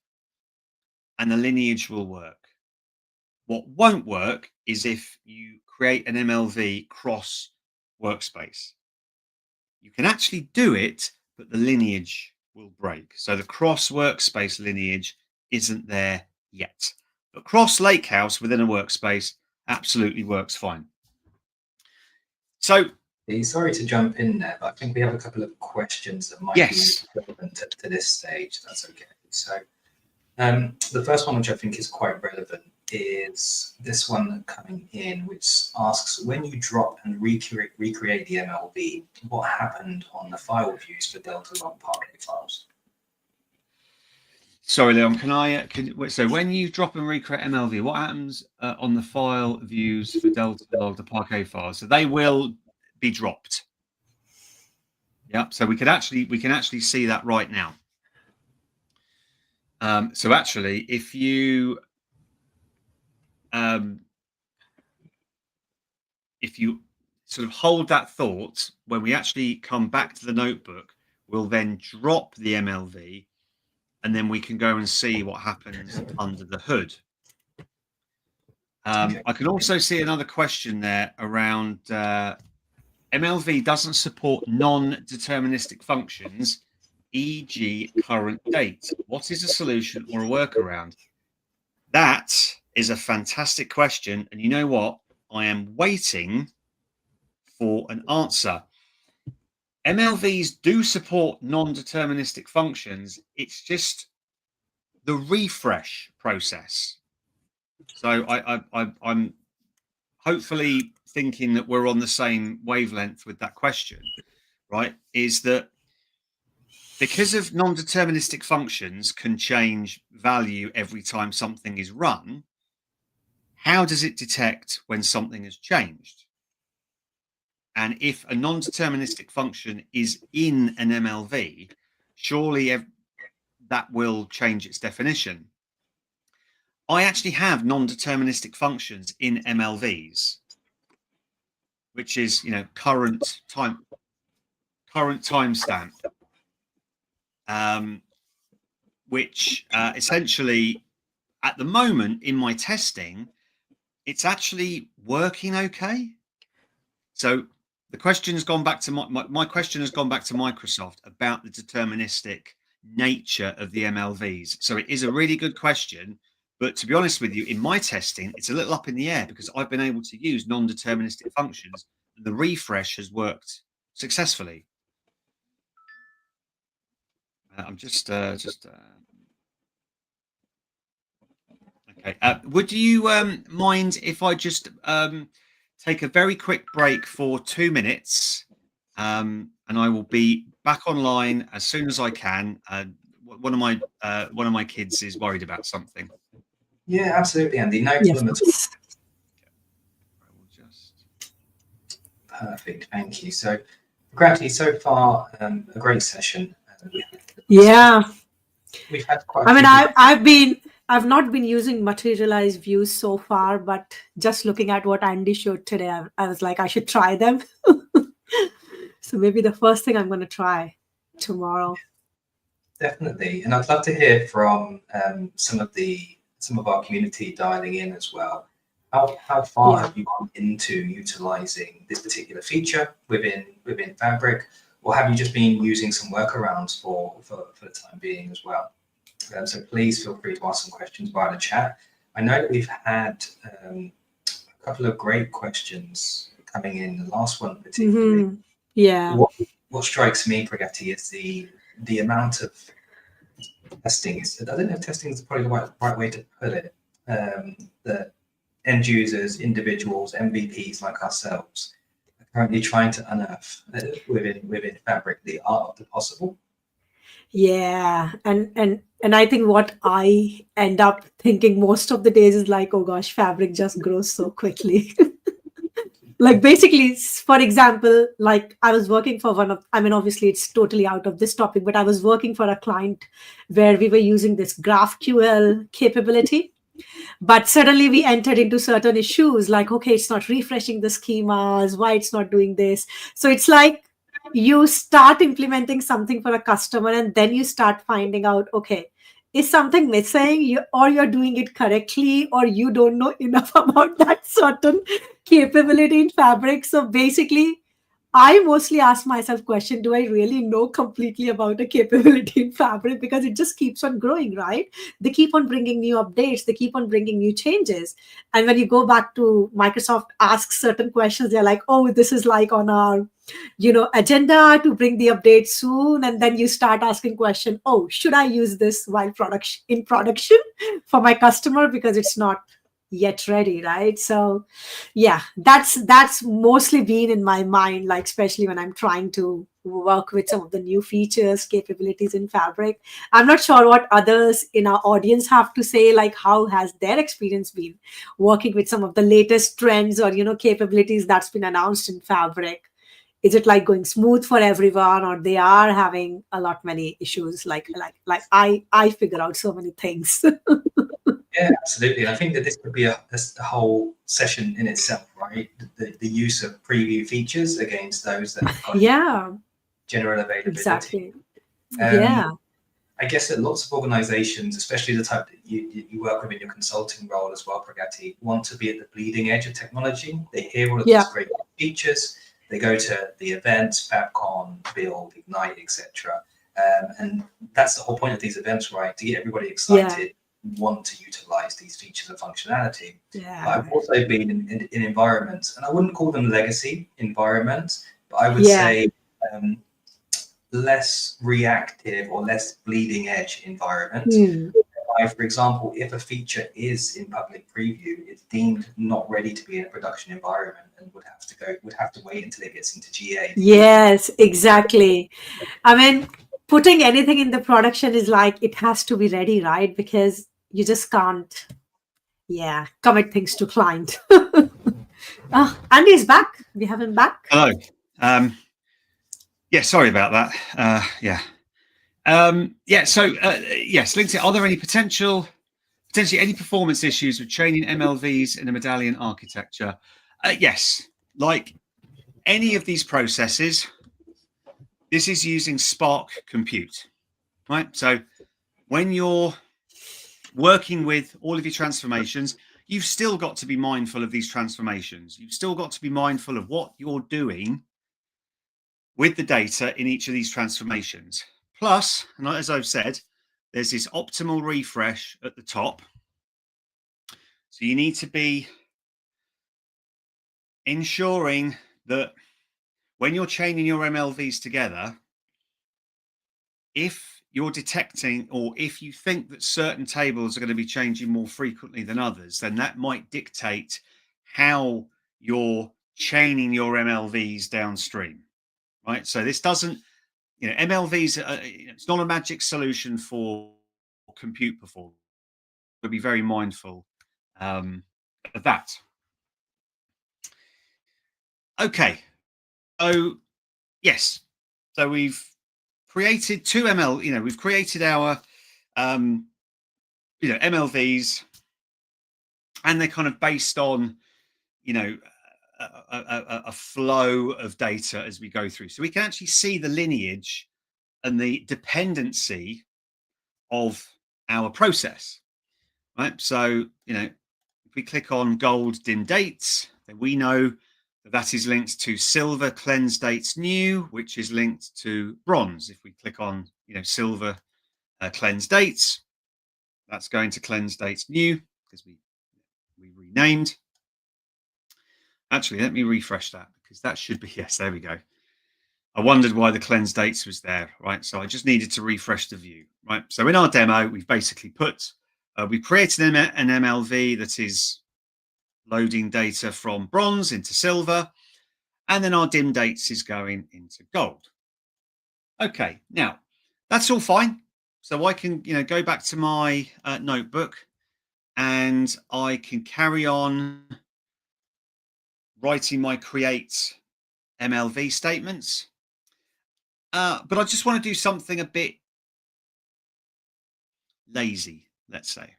and the lineage will work. What won't work is if you create an MLV cross workspace. You can actually do it, but the lineage will break. So the cross workspace lineage isn't there yet. But cross lake house within a workspace absolutely works fine. So sorry to jump in there, but I think we have a couple of questions that might be relevant to this stage. That's okay. So the first one, which I think is quite relevant, is this one coming in, which asks, when you drop and recreate the MLV, what happened on the file views for Delta log Parquet files? Sorry, Leon, so when you drop and recreate MLV, what happens on the file views for Delta log, the Parquet files? So they will be dropped. Yeah, so we can actually see that right now. So actually, if you sort of hold that thought, when we actually come back to the notebook, we'll then drop the MLV, and then we can go and see what happens under the hood. I can also see another question there around MLV doesn't support non-deterministic functions e.g. current date? What is a solution or a workaround? That is a fantastic question. And you know what? I am waiting for an answer. MLVs do support non-deterministic functions. It's just the refresh process. So I'm hopefully thinking that we're on the same wavelength with that question, right? Is that because of non-deterministic functions can change value every time something is run, how does it detect when something has changed? And if a non-deterministic function is in an MLV, surely that will change its definition. I actually have non-deterministic functions in MLVs, which is, current timestamp, which essentially at the moment in my testing, it's actually working okay. So the question has gone back to my question has gone back to Microsoft about the deterministic nature of the MLVs. So it is a really good question. But to be honest with you, in my testing, it's a little up in the air because I've been able to use non-deterministic functions and the refresh has worked successfully. I'm just okay. Would you mind if I just take a very quick break for 2 minutes, and I will be back online as soon as I can. One of my kids is worried about something. Yeah, absolutely, Andy. No Yes, problem at all. please. I will just... Perfect. Thank you. So, Pragati, so far, a great session. Yeah. We've had quite. I mean, I've not been using materialized views so far, but just looking at what Andy showed today, I was like, I should try them. So maybe the first thing I'm going to try tomorrow. Definitely, and I'd love to hear from some of our community dialing in as well. How far have you gone into utilizing this particular feature within Fabric, or have you just been using some workarounds for the time being as well? So please feel free to ask some questions via the chat. I know that we've had a couple of great questions coming in. The last one particularly. Mm-hmm. Yeah. What strikes me, Pragati, is the amount of testing. I don't know if testing is probably the right way to put it. The end users, individuals, MVPs like ourselves are currently trying to unearth within Fabric the art of the possible. Yeah. And I think what I end up thinking most of the days is like, oh gosh, Fabric just grows so quickly. Like basically, for example, like I was working for obviously it's totally out of this topic, but I was working for a client where we were using this GraphQL capability. But suddenly we entered into certain issues like, okay, it's not refreshing the schemas, why it's not doing this. So it's like you start implementing something for a customer and then you start finding out, okay, is something missing, or you're doing it correctly, or you don't know enough about that certain capability in Fabric. So basically, I mostly ask myself question, do I really know completely about a capability in Fabric? Because it just keeps on growing, right? They keep on bringing new updates. They keep on bringing new changes. And when you go back to Microsoft asks certain questions, they're like, oh, this is like on our agenda to bring the update soon. And then you start asking question, oh, should I use this while in production for my customer because it's not yet ready, right? So yeah, that's mostly been in my mind, like especially when I'm trying to work with some of the new features, capabilities in Fabric. I'm not sure what others in our audience have to say, like how has their experience been working with some of the latest trends or capabilities that's been announced in Fabric. Is it like going smooth for everyone, or they are having a lot many issues like I figure out so many things. Yeah, absolutely. And I think that this could be a whole session in itself, right? The use of preview features against those that have got general availability. Exactly. I guess that lots of organizations, especially the type that you work with in your consulting role as well, Pragati, want to be at the bleeding edge of technology. They hear all of these great features. They go to the events, FabCon, Build, Ignite, etc. And that's the whole point of these events, right? To get everybody excited, want to utilize these features and functionality. Yeah. But I've also been in environments, and I wouldn't call them legacy environments, but I would say less reactive or less bleeding edge environment. For example, if a feature is in public preview, it's deemed not ready to be in a production environment and would have to wait until it gets into GA. Yes, exactly. I mean, putting anything in the production is like, it has to be ready, right? Because you just can't, commit things to client. Andy's back. We have him back. Hello. Sorry about that. Yes, LinkedIn, are there any potentially any performance issues with chaining MLVs in a medallion architecture? Yes, like any of these processes, this is using Spark compute, right? So when you're working with all of your transformations, you've still got to be mindful of these transformations. You've still got to be mindful of what you're doing with the data in each of these transformations. Plus, and as I've said, there's this optimal refresh at the top. So you need to be ensuring that when you're chaining your MLVs together, if you're detecting, or if you think that certain tables are going to be changing more frequently than others, then that might dictate how you're chaining your MLVs downstream, right? So this doesn't, MLVs, it's not a magic solution for compute performance. We'll be very mindful of that. Okay, so yes, so we've created two we've created our MLVs, and they're kind of based on a flow of data as we go through, so we can actually see the lineage and the dependency of our process, right? So if we click on gold dim dates, then we know that is linked to silver cleanse dates new, which is linked to bronze. If we click on silver cleanse dates, that's going to cleanse dates new because we renamed. Actually, let me refresh that, because that should be, yes, there we go. I wondered why the cleanse dates was there, right? So I just needed to refresh the view, right? So in our demo, we've basically we've created an MLV that is loading data from bronze into silver, and then our dim dates is going into gold. Okay, now that's all fine. So I can, go back to my notebook, and I can carry on writing my create MLV statements. But I just want to do something a bit lazy, let's say.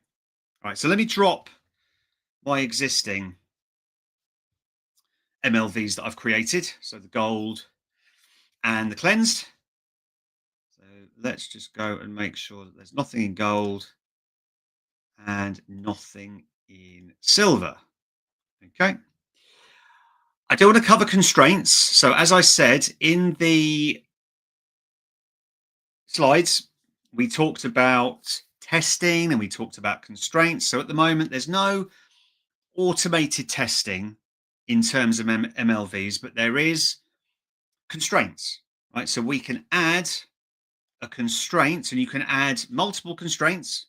All right, so let me drop my existing MLVs that I've created. So the gold and the cleansed. So let's just go and make sure that there's nothing in gold and nothing in silver. Okay. I don't want to cover constraints. So as I said in the slides, we talked about testing and we talked about constraints. So at the moment, there's no automated testing in terms of MLVs, but there is constraints, right? So we can add a constraint, and you can add multiple constraints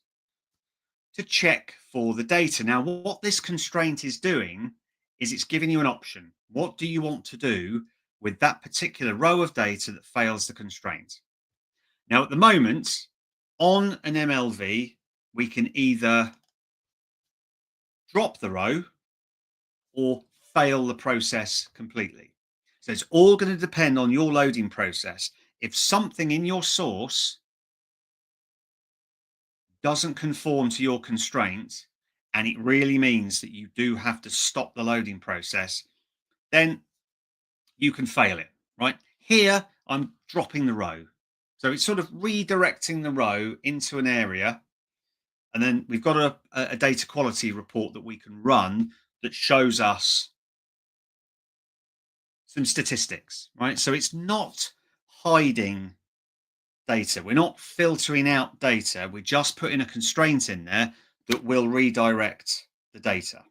to check for the data. Now, what this constraint is doing is it's giving you an option. What do you want to do with that particular row of data that fails the constraint? Now, at the moment, on an MLV, we can either drop the row or fail the process completely. So it's all going to depend on your loading process. If something in your source doesn't conform to your constraint, and it really means that you do have to stop the loading process, then you can fail it, right? Here, I'm dropping the row. So it's sort of redirecting the row into an area. And then we've got a data quality report that we can run that shows us some statistics, right? So it's not hiding data. We're not filtering out data. We're just putting a constraint in there that will redirect the data.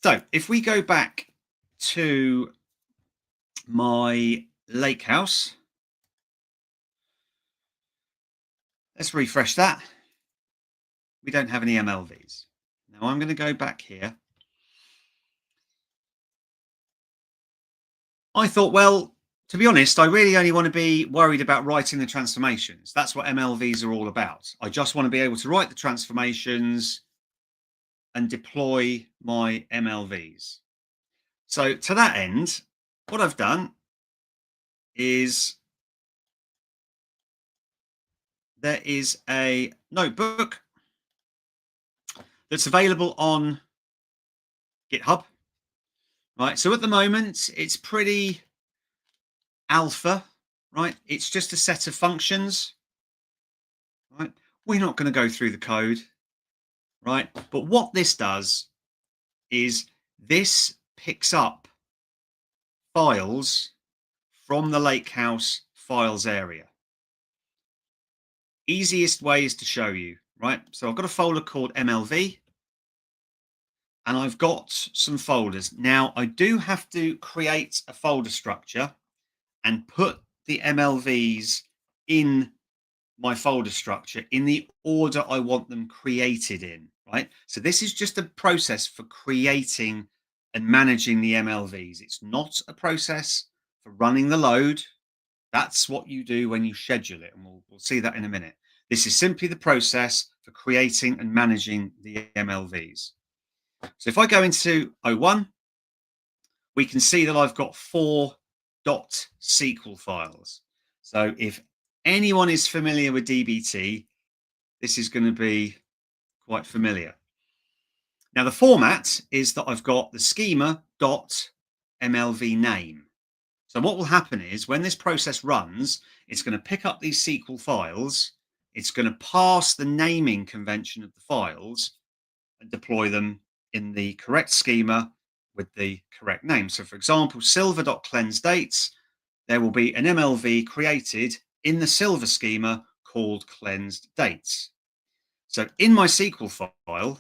So if we go back to my lake house, let's refresh that. We don't have any MLVs. Now I'm going to go back here. I thought, well, to be honest, I really only want to be worried about writing the transformations. That's what MLVs are all about. I just want to be able to write the transformations and deploy my MLVs. So to that end, what I've done is there is a notebook that's available on GitHub. Right, so at the moment, it's pretty alpha, right? It's just a set of functions, right? We're not going to go through the code, right? But what this does is this picks up files from the Lakehouse files area. Easiest way is to show you, right? So I've got a folder called MLV. And I've got some folders. Now, I do have to create a folder structure and put the MLVs in my folder structure in the order I want them created in, right? So this is just a process for creating and managing the MLVs. It's not a process for running the load. That's what you do when you schedule it, and we'll see that in a minute. This is simply the process for creating and managing the MLVs. So if I go into O1, we can see that I've got 4 .SQL files. So if anyone is familiar with DBT, this is going to be quite familiar. Now, the format is that I've got the schema.mlv name. So what will happen is when this process runs, it's going to pick up these SQL files. It's going to parse the naming convention of the files and deploy them in the correct schema with the correct name. So for example, silver.cleanseDates, there will be an MLV created in the silver schema called cleansed dates. So in my SQL file,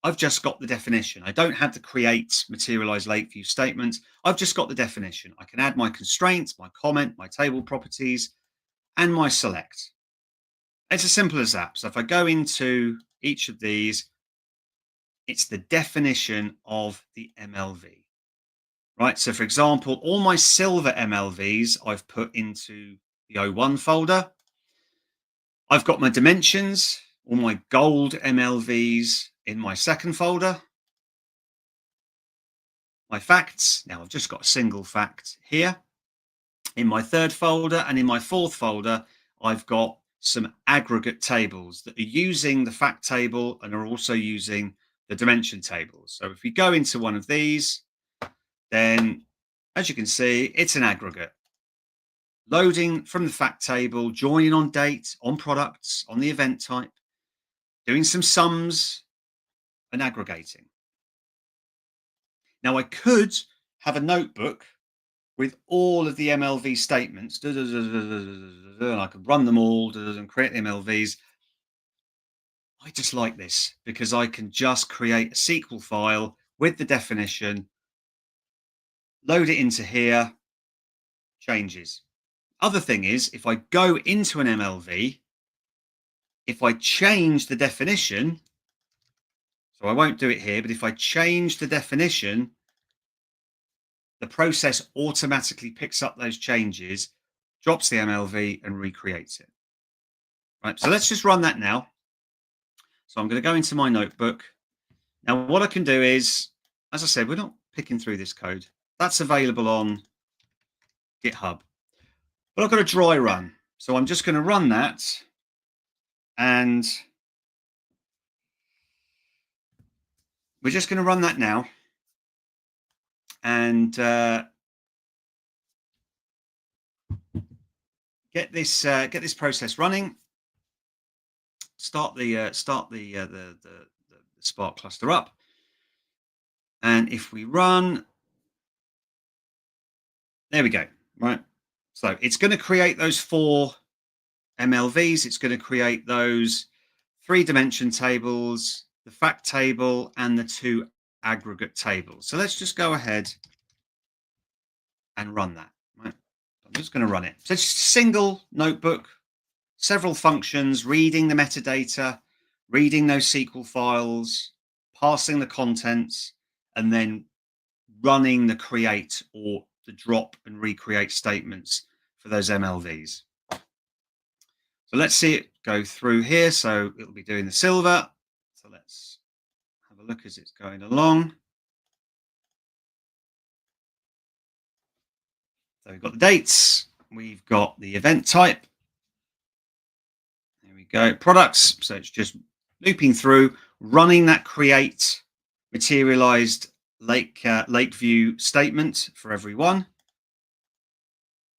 I've just got the definition. I don't have to create Materialized Lake View statements. I've just got the definition. I can add my constraints, my comment, my table properties, and my select. It's as simple as that. So if I go into each of these, it's the definition of the MLV, right? So for example, all my silver MLVs I've put into the O1 folder. I've got my dimensions, all my gold MLVs in my second folder. My facts, now I've just got a single fact here. In my third folder and in my fourth folder, I've got some aggregate tables that are using the fact table and are also using the dimension tables. So if we go into one of these, then as you can see, it's an aggregate. Loading from the fact table, joining on date, on products, on the event type, doing some sums and aggregating. Now I could have a notebook with all of the MLV statements, and I could run them all and create the MLVs. I just like this because I can just create a SQL file with the definition, load it into here, changes. Other thing is, if I go into an MLV, if I change the definition, so I won't do it here, but if I change the definition, the process automatically picks up those changes, drops the MLV and recreates it. Right, so let's just run that now. So I'm going to go into my notebook. Now, what I can do is, as I said, we're not picking through this code. That's available on GitHub. But I've got a dry run. So I'm just going to run that. And we're just going to run that now. And get this process running. Start the Spark cluster up, and if we run, there we go. right? So it's going to create those 4 MLVs. It's going to create those 3 dimension tables, the fact table, and the 2 aggregate tables. So let's just go ahead and run that. Right? I'm just going to run it. So it's just a single notebook, several functions, reading the metadata, reading those SQL files, passing the contents, and then running the create or the drop and recreate statements for those MLVs. So let's see it go through here. So it'll be doing the silver. So let's have a look as it's going along. So we've got the dates. We've got the event type. There we go. Products. So it's just looping through, running that create materialized lake view statement for everyone.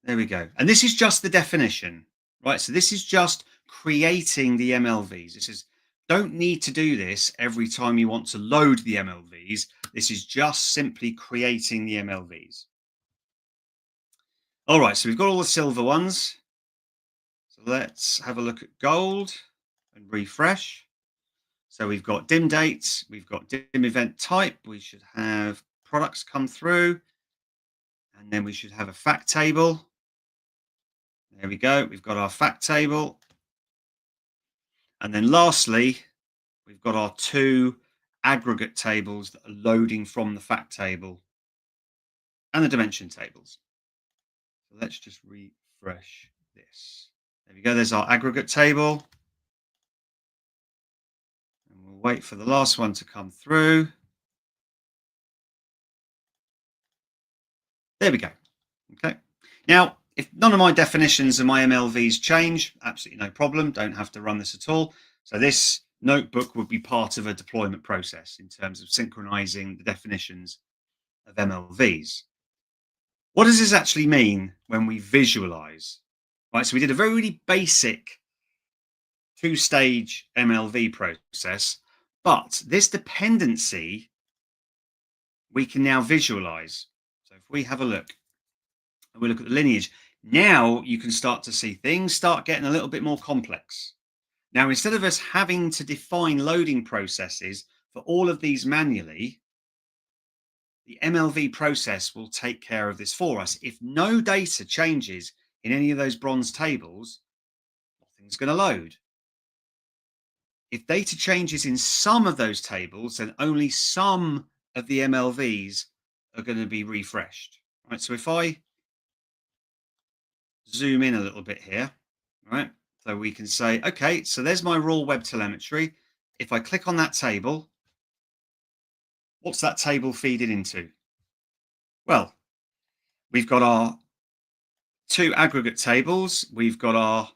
There we go. And this is just the definition, right? So this is just creating the MLVs. This is, don't need to do this every time you want to load the MLVs. This is just simply creating the MLVs. All right, so we've got all the silver ones. So let's have a look at gold and refresh. So we've got dim dates, we've got dim event type, we should have products come through, and then we should have a fact table. There we go, we've got our fact table. And then lastly, we've got our 2 aggregate tables that are loading from the fact table and the dimension tables. So let's just refresh this. There we go, there's our aggregate table. And we'll wait for the last one to come through. There we go. Okay. Now, if none of my definitions and my MLVs change, absolutely no problem. Don't have to run this at all. So this notebook would be part of a deployment process in terms of synchronizing the definitions of MLVs. What does this actually mean when we visualize? Right, so we did a very really basic 2-stage MLV process, but this dependency we can now visualize. So if we have a look and we look at the lineage, now you can start to see things start getting a little bit more complex. Now, instead of us having to define loading processes for all of these manually, the MLV process will take care of this for us. If no data changes in any of those bronze tables, nothing's going to load. If data changes in some of those tables, then only some of the MLVs are going to be refreshed. Right, so if I zoom in a little bit here, right, so we can say, okay, so there's my raw web telemetry. If I click on that table, what's that table feeding into? Well, we've got our 2 aggregate tables. We've got our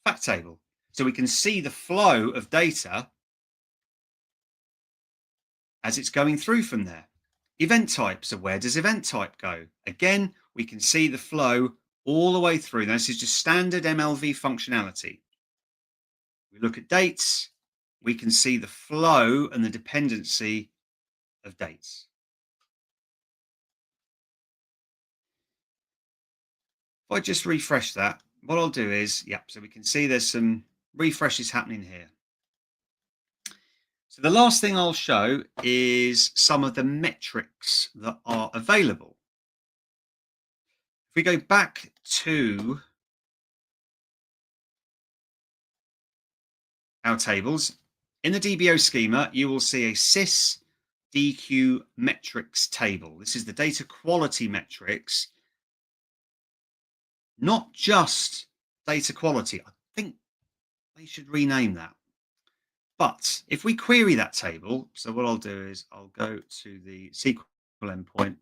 fact table. So we can see the flow of data as it's going through from there. Event type. So where does event type go? Again, we can see the flow all the way through. Now, this is just standard MLV functionality. We look at dates. We can see the flow and the dependency of dates. If I just refresh that, what I'll do is, so we can see there's some refreshes happening here. So the last thing I'll show is some of the metrics that are available. If we go back to our tables, in the DBO schema, you will see a sys DQ metrics table. This is the data quality metrics, not just data quality. I think they should rename that. But if we query that table, so what I'll do is I'll go to the SQL endpoint.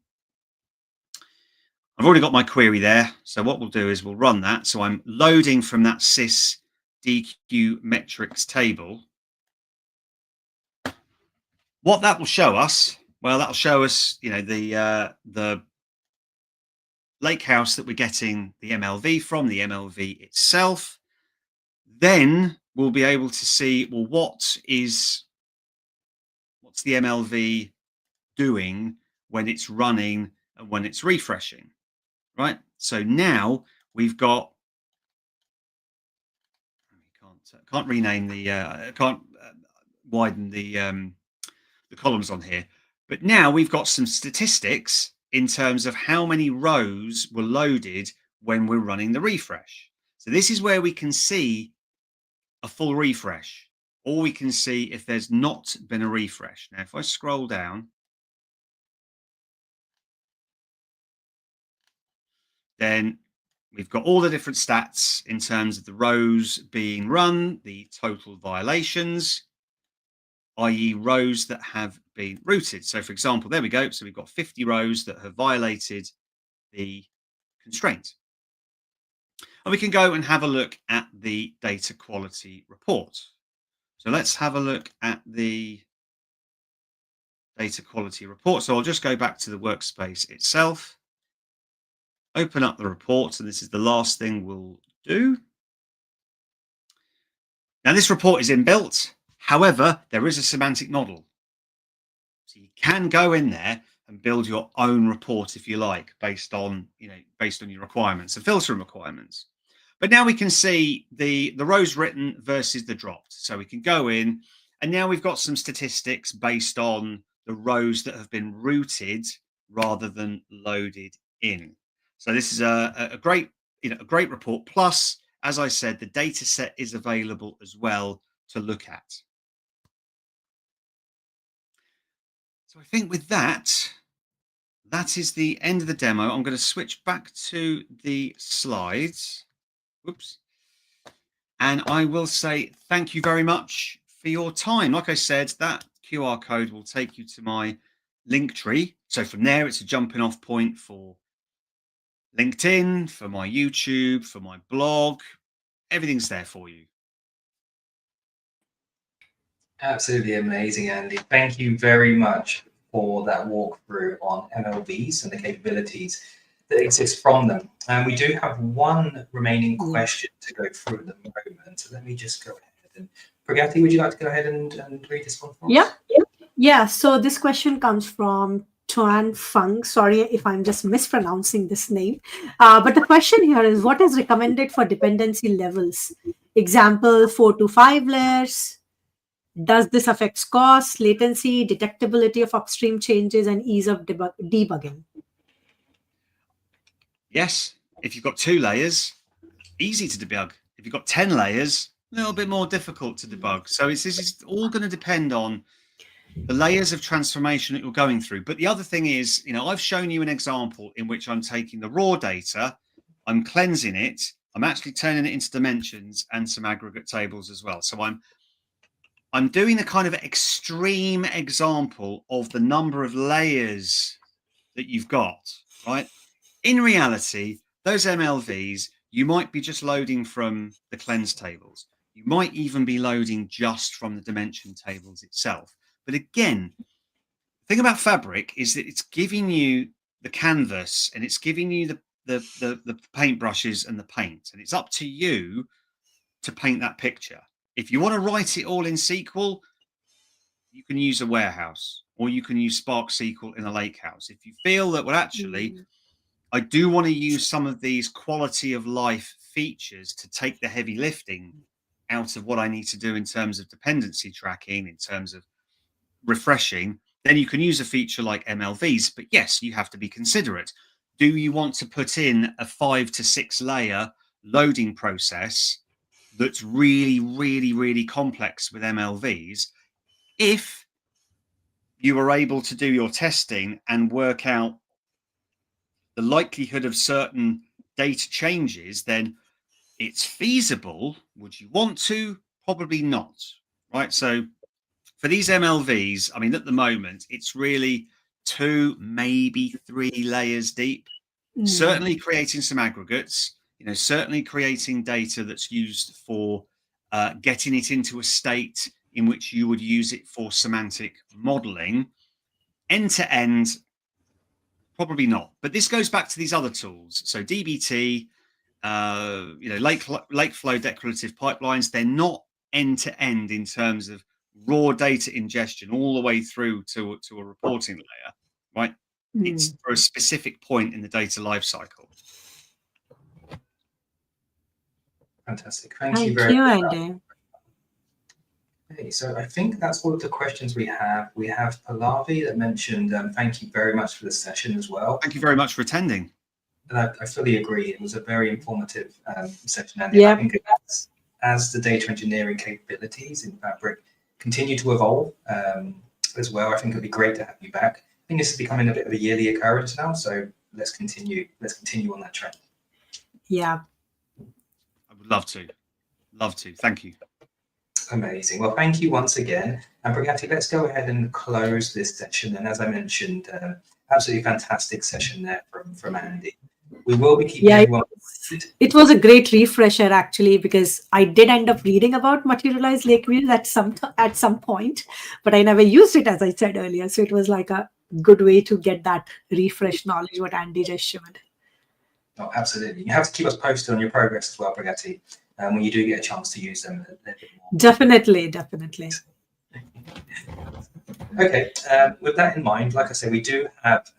I've already got my query there. So what we'll do is we'll run that. So I'm loading from that sys DQ metrics table. What that will show us, well, that'll show us, the lake house that we're getting the MLV from, the MLV itself. Then we'll be able to see, well, what's the MLV doing when it's running and when it's refreshing. right? So now we've got, can't rename the, can't widen the columns on here, but now we've got some statistics in terms of how many rows were loaded when we're running the refresh. So this is where we can see a full refresh, or we can see if there's not been a refresh. Now, if I scroll down, then we've got all the different stats in terms of the rows being run, the total violations, i.e. rows that have been routed. So for example, there we go. So we've got 50 rows that have violated the constraint. And we can go and have a look at the data quality report. So let's have a look at the data quality report. So I'll just go back to the workspace itself, open up the report, and this is the last thing we'll do. Now this report is inbuilt. However, there is a semantic model. So you can go in there and build your own report if you like, based on your requirements, the filtering requirements. But now we can see the rows written versus the dropped. So we can go in, and now we've got some statistics based on the rows that have been routed rather than loaded in. So this is a great report. Plus, as I said, the data set is available as well to look at. So I think with that is the end of the demo. I'm going to switch back to the slides. Whoops. And I will say thank you very much for your time. Like I said, that QR code will take you to my link tree. So from there, it's a jumping off point for LinkedIn, for my YouTube, for my blog. Everything's there for you. Absolutely amazing, Andy. Thank you very much for that walkthrough on MLVs and the capabilities that exist from them. And we do have one remaining question to go through at the moment. So let me just go ahead. And Pragati, would you like to go ahead and read this one for us? Yeah. So this question comes from Tuan Fung. Sorry if I'm just mispronouncing this name. But the question here is, what is recommended for dependency levels? Example, 4 to 5 layers. Does this affect cost, latency, detectability of upstream changes, and ease of debugging? Yes. If you've got 2 layers, easy to debug. If you've got 10 layers, a little bit more difficult to debug. So this is all going to depend on the layers of transformation that you're going through. But the other thing is, I've shown you an example in which I'm taking the raw data, I'm cleansing it, I'm actually turning it into dimensions and some aggregate tables as well. So I'm doing a kind of extreme example of the number of layers that you've got, right? In reality, those MLVs, you might be just loading from the cleanse tables. You might even be loading just from the dimension tables itself. But again, the thing about Fabric is that it's giving you the canvas and it's giving you the paintbrushes and the paint. And it's up to you to paint that picture. If you want to write it all in SQL, you can use a warehouse, or you can use Spark SQL in a lakehouse. If you feel that, well, actually, I do want to use some of these quality of life features to take the heavy lifting out of what I need to do in terms of dependency tracking, in terms of refreshing, then you can use a feature like MLVs. But yes, you have to be considerate. Do you want to put in a 5 to 6 layer loading process that's really, really, really complex with MLVs? If you are able to do your testing and work out the likelihood of certain data changes, then it's feasible. Would you want to? Probably not, right? So for these MLVs, I mean, at the moment, it's really 2, maybe 3 layers deep. Certainly creating some aggregates, certainly creating data that's used for getting it into a state in which you would use it for semantic modeling. End to end, probably not. But this goes back to these other tools. So DBT, lake flow declarative pipelines, they're not end to end in terms of raw data ingestion all the way through to a reporting layer, right? It's for a specific point in the data lifecycle. Fantastic. Thank you you, very much. Andy. Okay, so I think that's all of the questions we have. We have Pallavi that mentioned, thank you very much for the session as well. Thank you very much for attending. And I fully agree. It was a very informative session, Andy. Yep. I think as the data engineering capabilities in Fabric continue to evolve as well, I think it'd be great to have you back. I think this is becoming a bit of a yearly occurrence now, so let's continue on that trend. Yeah. I would love to. Love to. Thank you. Amazing. Well, thank you once again. And Pragati, let's go ahead and close this session. And as I mentioned, absolutely fantastic session there from Andy. We will be keeping everyone. It was a great refresher, actually, because I did end up reading about Materialized Lake Views at some point, but I never used it, as I said earlier. So it was like a good way to get that refresh knowledge, what Andy just showed. Oh, absolutely. You have to keep us posted on your progress as well, Pragati, when you do get a chance to use them a little bit more. Definitely. Okay, with that in mind, like I said, we do have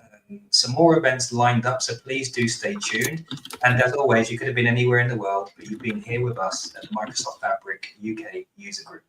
some more events lined up, so please do stay tuned. And as always, you could have been anywhere in the world, but you've been here with us at the Microsoft Fabric UK User Group.